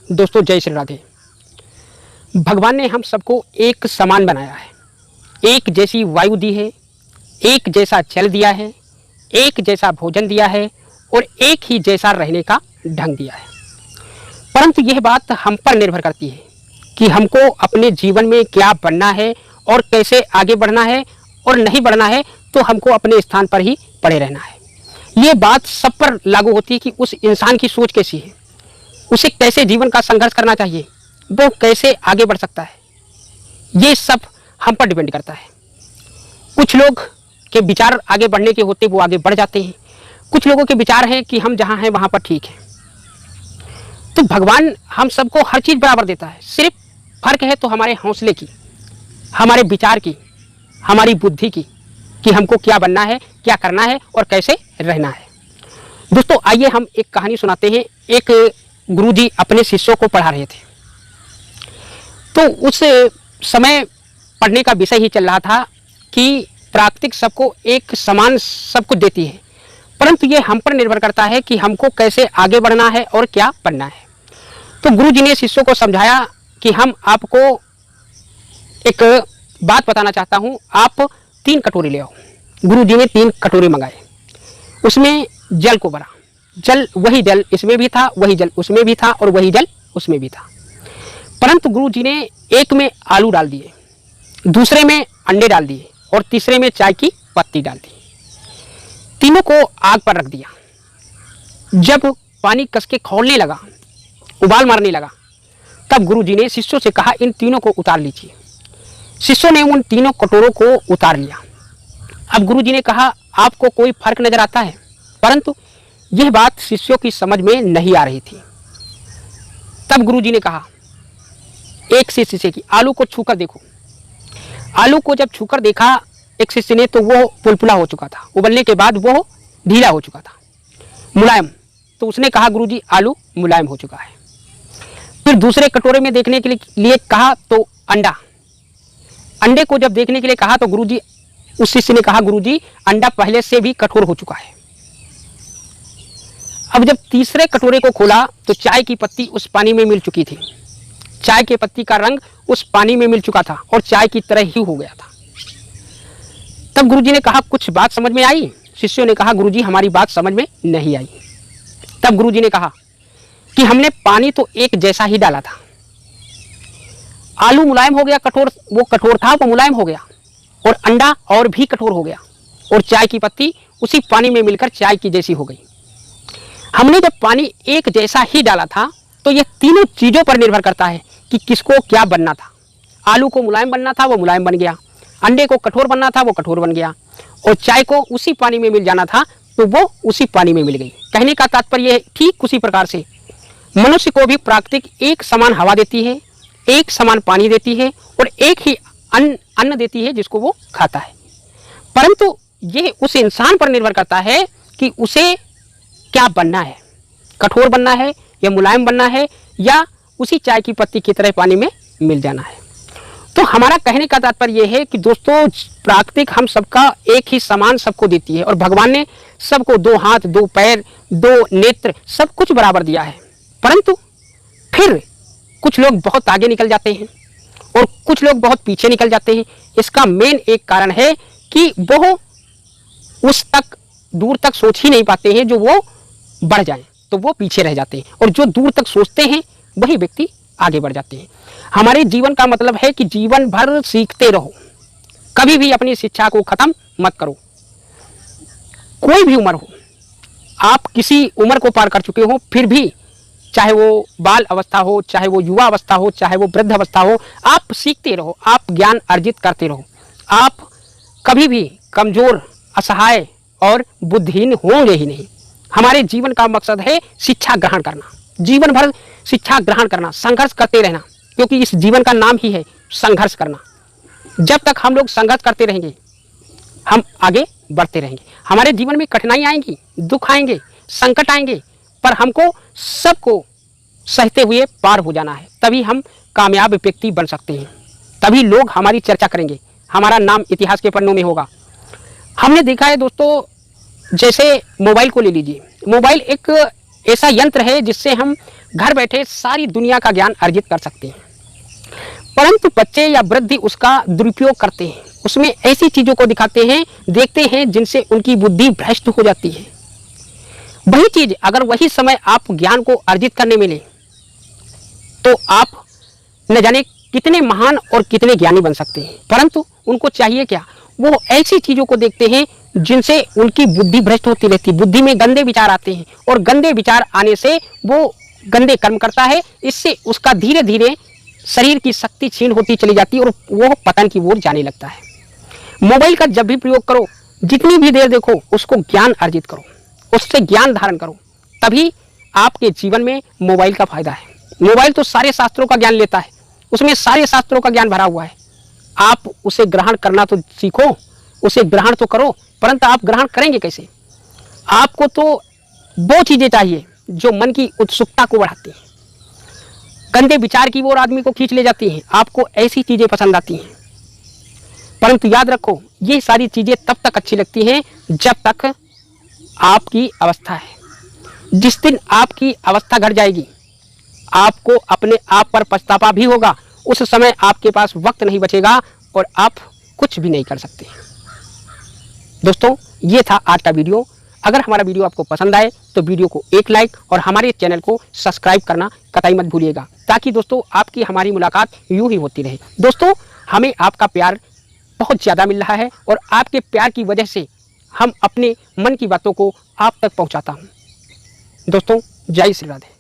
दोस्तों जय श्री राधे। भगवान ने हम सबको एक समान बनाया है, एक जैसी वायु दी है, एक जैसा जल दिया है, एक जैसा भोजन दिया है और एक ही जैसा रहने का ढंग दिया है। परंतु यह बात हम पर निर्भर करती है कि हमको अपने जीवन में क्या बनना है और कैसे आगे बढ़ना है, और नहीं बढ़ना है तो हमको अपने स्थान पर ही पड़े रहना है। ये बात सब पर लागू होती है कि उस इंसान की सोच कैसी है, उसे कैसे जीवन का संघर्ष करना चाहिए, वो कैसे आगे बढ़ सकता है, ये सब हम पर डिपेंड करता है। कुछ लोग के विचार आगे बढ़ने के होते वो आगे बढ़ जाते हैं, कुछ लोगों के विचार हैं कि हम जहाँ हैं वहाँ पर ठीक है। तो भगवान हम सबको हर चीज़ बराबर देता है, सिर्फ फर्क है तो हमारे हौसले की, हमारे विचार की, हमारी बुद्धि की, कि हमको क्या बनना है, क्या करना है और कैसे रहना है। दोस्तों आइए हम एक कहानी सुनाते हैं। एक गुरुजी अपने शिष्यों को पढ़ा रहे थे, तो उस समय पढ़ने का विषय ही चल रहा था कि प्राकृतिक सबको एक समान सब कुछ देती है, परंतु ये हम पर निर्भर करता है कि हमको कैसे आगे बढ़ना है और क्या बनना है। तो गुरुजी ने शिष्यों को समझाया कि हम आपको एक बात बताना चाहता हूँ, आप 3 कटोरे ले आओ। गुरुजी ने 3 कटोरे मंगाए, उसमें जल को भरा। जल वही जल इसमें भी था, वही जल उसमें भी था और वही जल उसमें भी था। परंतु गुरुजी ने एक में आलू डाल दिए, दूसरे में अंडे डाल दिए और तीसरे में चाय की पत्ती डाल दी। तीनों को आग पर रख दिया। जब पानी कस के खौलने लगा, उबाल मारने लगा, तब गुरुजी ने शिष्यों से कहा इन तीनों को उतार लीजिए। शिष्यों ने उन तीनों कटोरों को उतार लिया। अब गुरुजी ने कहा आपको कोई फर्क नजर आता है, परंतु यह बात शिष्यों की समझ में नहीं आ रही थी। तब गुरुजी ने कहा एक शिष्य से कि आलू को छूकर देखो। आलू को जब छूकर देखा एक शिष्य ने, तो वो पुलपुला हो चुका था, उबलने के बाद वो ढीला हो चुका था, मुलायम। तो उसने कहा गुरुजी आलू मुलायम हो चुका है। फिर दूसरे कटोरे में देखने के लिए कहा तो अंडे को जब देखने के लिए कहा तो गुरुजी, उस शिष्य ने कहा गुरुजी अंडा पहले से भी कठोर हो चुका है। अब जब तीसरे कटोरे को खोला तो चाय की पत्ती उस पानी में मिल चुकी थी। चाय की पत्ती का रंग उस पानी में मिल चुका था और चाय की तरह ही हो गया था। तब गुरुजी ने कहा कुछ बात समझ में आई? शिष्यों ने कहा गुरुजी हमारी बात समझ में नहीं आई। तब गुरुजी ने कहा कि हमने पानी तो एक जैसा ही डाला था, आलू मुलायम हो गया, वो कठोर था वो मुलायम हो गया, और अंडा और भी कठोर हो गया, और चाय की पत्ती उसी पानी में मिलकर चाय की जैसी हो गई। हमने जब पानी एक जैसा ही डाला था तो यह तीनों चीजों पर निर्भर करता है कि किसको क्या बनना था। आलू को मुलायम बनना था वो मुलायम बन गया, अंडे को कठोर बनना था वो कठोर बन गया, और चाय को उसी पानी में मिल जाना था तो वो उसी पानी में मिल गई। कहने का तात्पर्य है ठीक उसी प्रकार से मनुष्य को भी प्राकृतिक एक समान हवा देती है, एक समान पानी देती है और एक ही अन्न देती है जिसको वो खाता है। परंतु यह उस इंसान पर निर्भर करता है कि उसे क्या बनना है, कठोर बनना है या मुलायम बनना है, या उसी चाय की पत्ती की तरह पानी में मिल जाना है। तो हमारा कहने का तात्पर्य यह है कि दोस्तों प्राकृतिक हम सबका एक ही समान सबको देती है, और भगवान ने सबको 2 हाथ 2 पैर 2 नेत्र सब कुछ बराबर दिया है। परंतु फिर कुछ लोग बहुत आगे निकल जाते हैं और कुछ लोग बहुत पीछे निकल जाते हैं। इसका मेन एक कारण है कि वो उस तक दूर तक सोच ही नहीं पाते हैं, जो वो बढ़ जाएं तो वो पीछे रह जाते हैं, और जो दूर तक सोचते हैं वही व्यक्ति आगे बढ़ जाते हैं। हमारे जीवन का मतलब है कि जीवन भर सीखते रहो, कभी भी अपनी शिक्षा को खत्म मत करो। कोई भी उम्र हो, आप किसी उम्र को पार कर चुके हो, फिर भी चाहे वो बाल अवस्था हो, चाहे वो युवा अवस्था हो, चाहे वो वृद्ध अवस्था हो, आप सीखते रहो, आप ज्ञान अर्जित करते रहो। आप कभी भी कमजोर, असहाय और बुद्धिहीन होंगे ही नहीं। हमारे जीवन का मकसद है शिक्षा ग्रहण करना, जीवन भर शिक्षा ग्रहण करना, संघर्ष करते रहना, क्योंकि इस जीवन का नाम ही है संघर्ष करना। जब तक हम लोग संघर्ष करते रहेंगे हम आगे बढ़ते रहेंगे। हमारे जीवन में कठिनाई आएंगी, दुख आएंगे, संकट आएंगे, पर हमको सबको सहते हुए पार हो जाना है, तभी हम कामयाब व्यक्ति बन सकते हैं, तभी लोग हमारी चर्चा करेंगे, हमारा नाम इतिहास के पन्नों में होगा। हमने देखा है दोस्तों, जैसे मोबाइल को ले लीजिए। मोबाइल एक ऐसा यंत्र है जिससे हम घर बैठे सारी दुनिया का ज्ञान अर्जित कर सकते हैं, परंतु बच्चे या वृद्ध उसका दुरुपयोग करते हैं, उसमें ऐसी चीज़ों को दिखाते हैं, देखते हैं जिनसे उनकी बुद्धि भ्रष्ट हो जाती है। वही चीज़ अगर वही समय आप ज्ञान को अर्जित करने मिले तो आप न जाने कितने महान और कितने ज्ञानी बन सकते हैं। परंतु उनको चाहिए क्या, वो ऐसी चीज़ों को देखते हैं जिनसे उनकी बुद्धि भ्रष्ट होती रहती, बुद्धि में गंदे विचार आते हैं और गंदे विचार आने से वो गंदे कर्म करता है। इससे उसका धीरे धीरे शरीर की शक्ति क्षीण होती चली जाती है और वो पतन की ओर जाने लगता है। मोबाइल का जब भी प्रयोग करो, जितनी भी देर देखो, उसको ज्ञान अर्जित करो, उससे ज्ञान धारण करो, तभी आपके जीवन में मोबाइल का फायदा है। मोबाइल तो सारे शास्त्रों का ज्ञान लेता है, उसमें सारे शास्त्रों का ज्ञान भरा हुआ है। आप उसे ग्रहण करना तो सीखो, उसे ग्रहण तो करो, परंतु आप ग्रहण करेंगे कैसे? आपको तो वो चीज़ें चाहिए जो मन की उत्सुकता को बढ़ाती हैं, गंदे विचार की ओर आदमी को खींच ले जाती हैं। आपको ऐसी चीज़ें पसंद आती हैं, परंतु याद रखो ये सारी चीज़ें तब तक अच्छी लगती हैं जब तक आपकी अवस्था है। जिस दिन आपकी अवस्था घट जाएगी, आपको अपने आप पर पछतावा भी होगा, उस समय आपके पास वक्त नहीं बचेगा और आप कुछ भी नहीं कर सकते। दोस्तों, ये था आज का वीडियो। अगर हमारा वीडियो आपको पसंद आए तो वीडियो को एक लाइक और हमारे चैनल को सब्सक्राइब करना कतई मत भूलिएगा, ताकि दोस्तों आपकी हमारी मुलाकात यूं ही होती रहे। दोस्तों, हमें आपका प्यार बहुत ज़्यादा मिल रहा है और आपके प्यार की वजह से हम अपने मन की बातों को आप तक पहुंचाता हूं। दोस्तों, जय श्री राधे।